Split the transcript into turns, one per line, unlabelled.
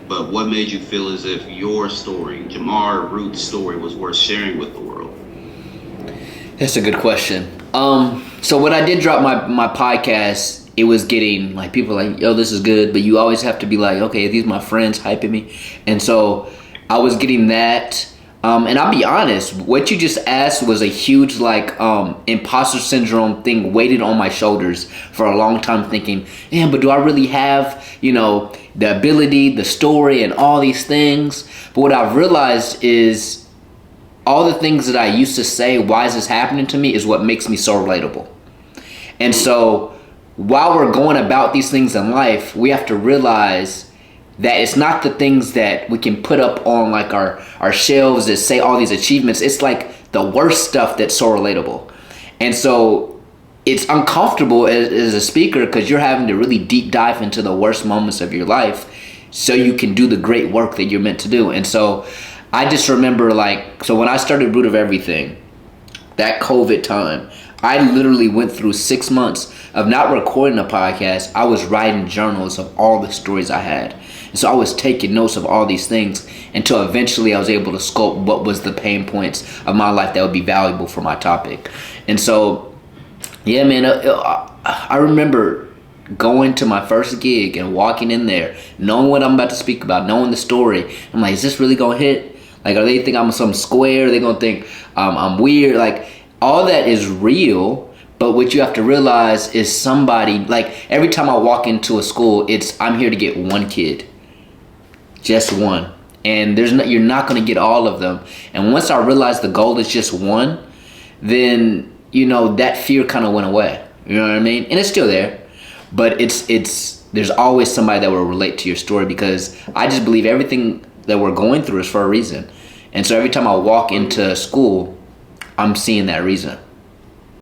But what made you feel as if your story, Jamar Root's story, was worth sharing with the world?
That's a good question. So when I did drop my podcast, it was getting like people like, yo, this is good, but you always have to be like, okay, these are my friends hyping me, and so I was getting that. And I'll be honest, what you just asked was a huge like imposter syndrome thing weighted on my shoulders for a long time, thinking, man, but do I really have, the ability, the story, and all these things? But what I've realized is all the things that I used to say, why is this happening to me, is what makes me so relatable. And so while we're going about these things in life, we have to realize that it's not the things that we can put up on like our shelves that say all these achievements. It's like the worst stuff that's so relatable. And so it's uncomfortable as a speaker because you're having to really deep dive into the worst moments of your life so you can do the great work that you're meant to do. And so I just remember so when I started Root of Everything, that COVID time, I literally went through 6 months of not recording a podcast. I was writing journals of all the stories I had. And so I was taking notes of all these things until eventually I was able to sculpt what was the pain points of my life that would be valuable for my topic. And so, yeah, man, I remember going to my first gig and walking in there, knowing what I'm about to speak about, knowing the story. I'm like, is this really going to hit? Like, are they think I'm some square? Are they going to think I'm weird? Like, all that is real, but what you have to realize is somebody, like, every time I walk into a school, I'm here to get one kid. Just one. And you're not going to get all of them. And once I realized the goal is just one, then, that fear kind of went away. You know what I mean? And it's still there. But there's always somebody that will relate to your story, because I just believe everything that we're going through is for a reason. And so every time I walk into school, I'm seeing that reason.